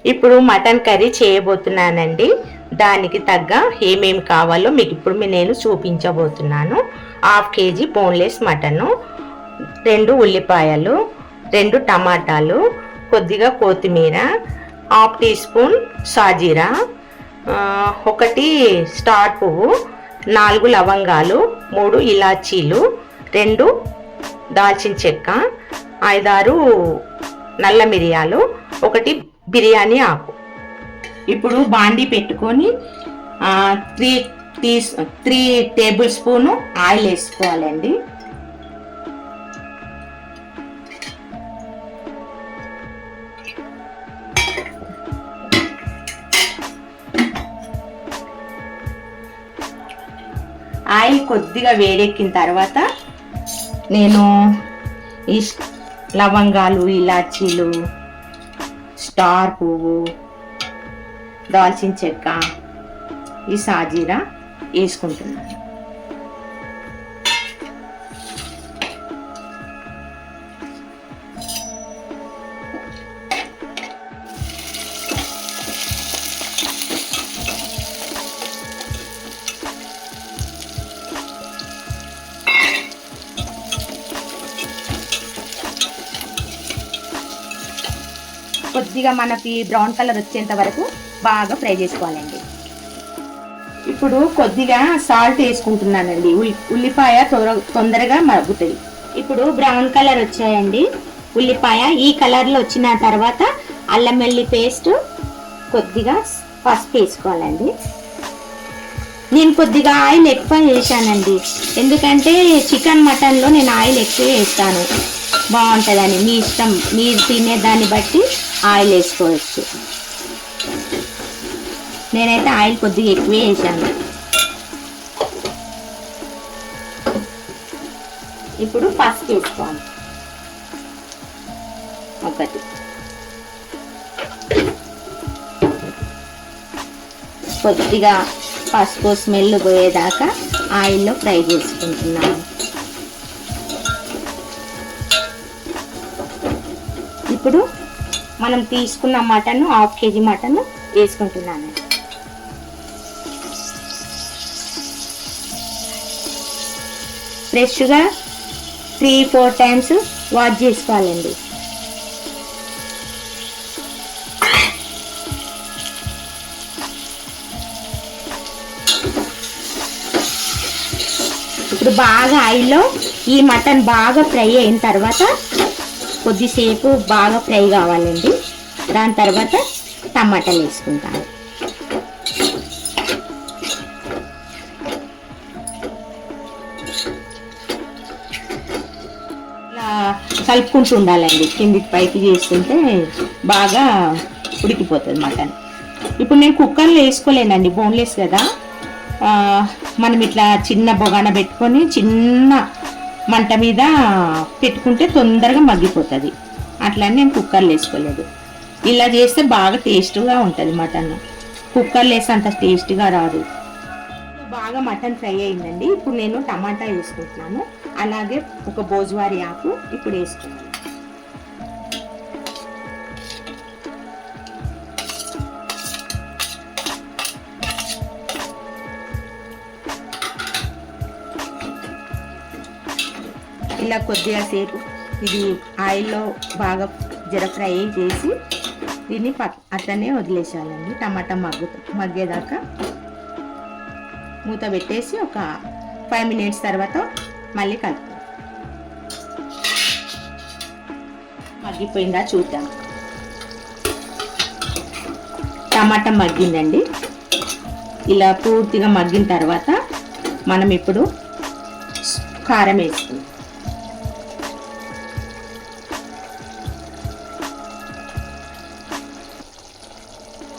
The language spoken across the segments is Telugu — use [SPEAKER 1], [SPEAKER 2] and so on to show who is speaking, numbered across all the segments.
[SPEAKER 1] ఇప్పుడు మటన్ కర్రీ చేయబోతున్నానండి. దానికి తగ్గ ఏమేమి కావాలో మీకు ఇప్పుడు నేను చూపించబోతున్నాను. 1/2 కేజీ బోన్లెస్ మటను, 2 ఉల్లిపాయలు, 2 టమాటాలు, కొద్దిగా కొత్తిమీర, 1/2 టీ స్పూన్ సాజీరా, 1 స్టార్ పువ్వు, 4 లవంగాలు, 3 ఇలాచీలు, 2 దాల్చిన చెక్క, 5-6 నల్ల మిరియాలు, 1 బిర్యానీ ఆకు. ఇప్పుడు బాండీ పెట్టుకొని 3 టేబుల్ స్పూను ఆయిల్ వేసుకోవాలండి. ఆయిల్ కొద్దిగా వేడెక్కిన తర్వాత నేను ఈ లవంగాలు, ఇలాచీలు, స్టార్ పువ్వు, దాల్చిన చెక్క, ఈ సాజీరా వేసుకుంటున్నాను. కొద్దిగా మనకి బ్రౌన్ కలర్ వచ్చేంత వరకు బాగా ఫ్రై చేసుకోవాలండి. ఇప్పుడు కొద్దిగా సాల్ట్ వేసుకుంటున్నానండి. ఉల్లిపాయ తొందరగా మగ్గుతుంది. ఇప్పుడు బ్రౌన్ కలర్ వచ్చాయండి ఉల్లిపాయ. ఈ కలర్లో వచ్చిన తర్వాత అల్లం వెల్లుల్లి పేస్ట్, కొద్దిగా పసుపు వేసుకోవాలండి. నేను కొద్దిగా ఆయిల్ ఎక్కువ వేసానండి, ఎందుకంటే చికెన్ మటన్లో నేను ఆయిల్ ఎక్కువ వేస్తాను, బాగుంటుందని. మీ ఇష్టం, మీరు తినే దాన్ని బట్టి ఆయిల్ వేసుకోవచ్చు. నేనైతే ఆయిల్ కొద్దిగా ఎక్కువే వేసాను. ఇప్పుడు పసుపు వేసుకోవాలి. 1 కొద్దిగా పసుపు స్మెల్ పోయేదాకా ఆయిల్లో ఫ్రై చేసుకుంటున్నాను. ఇప్పుడు మనం తీసుకున్న మటన్ 1/2 కేజీ మటన్ వేసుకుంటున్నాను. ఫ్రెష్గా 3-4 టైమ్స్ వాష్ చేసుకోవాలండి. ఇప్పుడు బాగా ఆయిల్లో ఈ మటన్ బాగా ఫ్రై అయిన తర్వాత కొద్దిసేపు బాగా ఫ్రై కావాలండి. దాని తర్వాత టమాటాలు వేసుకుంటాను. ఇలా కలుపుకుంటూ ఉండాలండి. కిందికి పైకి చేసుకుంటే బాగా ఉడికిపోతుంది మటన్. ఇప్పుడు నేను కుక్కర్లో వేసుకోలేనండి, బోన్లెస్ కదా. మనం ఇట్లా చిన్న బొగాన పెట్టుకొని చిన్న మంట మీద పెట్టుకుంటే తొందరగా మగ్గిపోతుంది. అట్లని నేను కుక్కర్లో వేసుకోలేదు. ఇలా చేస్తే బాగా టేస్ట్గా ఉంటుంది మటన్. కుక్కర్లో వేస్తే అంత టేస్ట్గా రాదు. బాగా మటన్ ఫ్రై అయిందండి. ఇప్పుడు నేను టమాటా వేసుకుంటున్నాను, అలాగే 1 బోజ్వారి ఆకు ఇప్పుడు వేసుకున్నాను. ఇలా కొద్దిగా సేపు ఇది ఆయిల్లో బాగా జర ఫ్రై చేసి దీన్ని అట్లనే వదిలేసాలండి. టమాటా మగ్గేదాకా మూత పెట్టేసి ఒక 5 మినిట్స్ తర్వాత మళ్ళీ కలుపుతాం. మగ్గిపోయిందా చూద్దాం. టమాటా మగ్గిందండి. ఇలా పూర్తిగా మగ్గిన తర్వాత మనం ఇప్పుడు కారం వేసుకుందాం.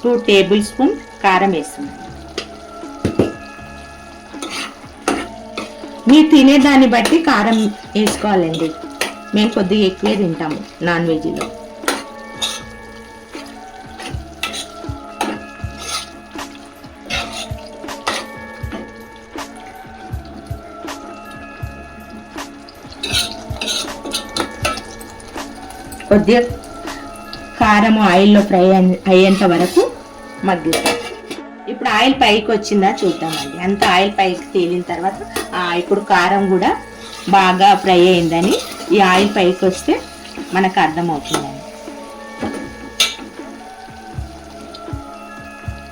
[SPEAKER 1] 2 టేబుల్ స్పూన్ కారం వేస్తున్నాను. మీరు తినేదాన్ని బట్టి కారం వేసుకోవాలండి. మేము కొద్దిగా ఎక్కువే తింటాము నాన్ వెజ్లో. కొద్దిగా కారం ఆయిల్లో ఫ్రై అయ్యేంత వరకు మగ్గిస్తాం. ఇప్పుడు ఆయిల్ పైకి వచ్చిందా చూద్దామండి. అంత ఆయిల్ పైకి తేలిన తర్వాత ఇప్పుడు కారం కూడా బాగా ఫ్రై అయిందని ఈ ఆయిల్ పైకి వస్తే మనకు అర్థమవుతుందండి.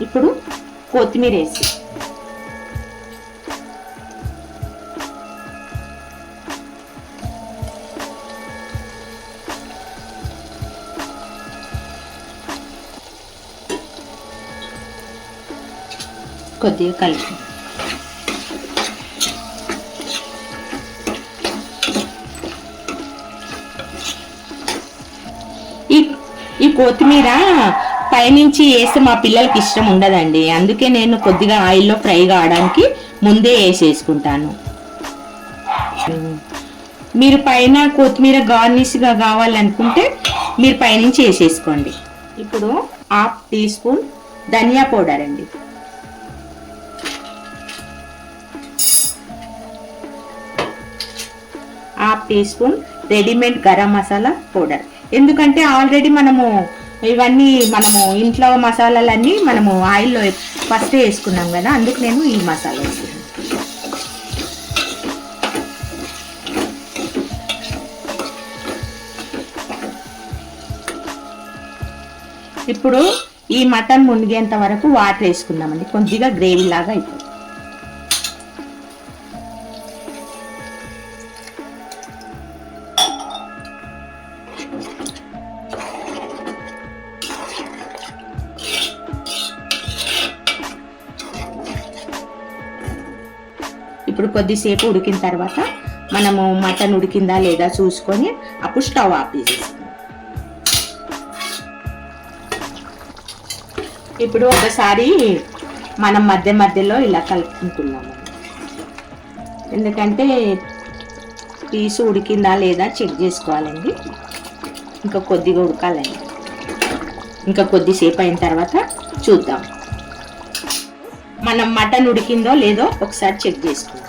[SPEAKER 1] ఇప్పుడు కొత్తిమీర వేసి కొద్దిగా కలిపి ఈ కొత్తిమీర పైనుంచి వేస్తే మా పిల్లలకి ఇష్టం ఉండదండి. అందుకే నేను కొద్దిగా ఆయిల్లో ఫ్రై కావడానికి ముందే వేసేసుకుంటాను. మీరు పైన కొత్తిమీర గార్నిష్గా కావాలనుకుంటే మీరు పైనుంచి వేసేసుకోండి. ఇప్పుడు 1/2 టీ స్పూన్ ధనియా పౌడర్ అండి, 1/2 teaspoon readymade garam masala powder. ఎందుకంటే ఆల్రెడీ మనము ఇంట్లో మసాలాలన్నీ మనము ఆయిల్లో ఫస్ట్ వేసుకున్నాం కదా, అందుకు నేను ఈ మసాలా వేసుకున్నాను. ఇప్పుడు ఈ మటన్ మునిగేంత వరకు వాటర్ వేసుకుందామండి. కొద్దిగా గ్రేవీ లాగా అయిపోతుంది. ఇప్పుడు కొద్దిసేపు ఉడికిన తర్వాత మనము మటన్ ఉడికిందా లేదా చూసుకొని అప్పుడు స్టవ్ ఆఫ్ చేసేస్తాం. ఇప్పుడు ఒకసారి మనం మధ్యలో ఇలా కలుపుకుంటున్నాము. ఎందుకంటే పీసు ఉడికిందా లేదా చెక్ చేసుకోవాలండి. ఇంకా కొద్దిగా ఉడకాలండి. ఇంకా కొద్దిసేపు అయిన తర్వాత చూద్దాం. మనం మటన్ ఉడికిందో లేదో ఒకసారి చెక్ చేసుకుందాం.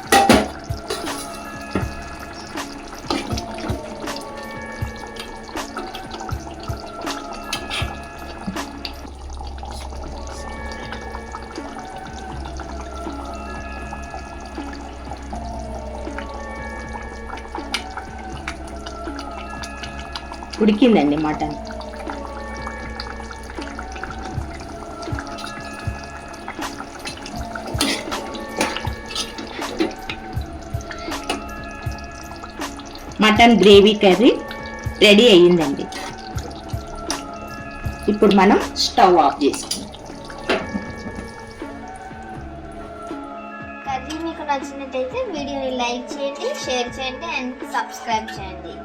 [SPEAKER 1] ఉడికిందండి mutton. Mutton gravy curry ready అయ్యిందండి. ఇప్పుడు మనం స్టవ్ ఆఫ్ చేసుకుందాం.
[SPEAKER 2] కర్రీ మీకు నచ్చినట్టయితే వీడియోని లైక్ చేయండి, షేర్ చేయండి అండ్ సబ్స్క్రైబ్ చేయండి.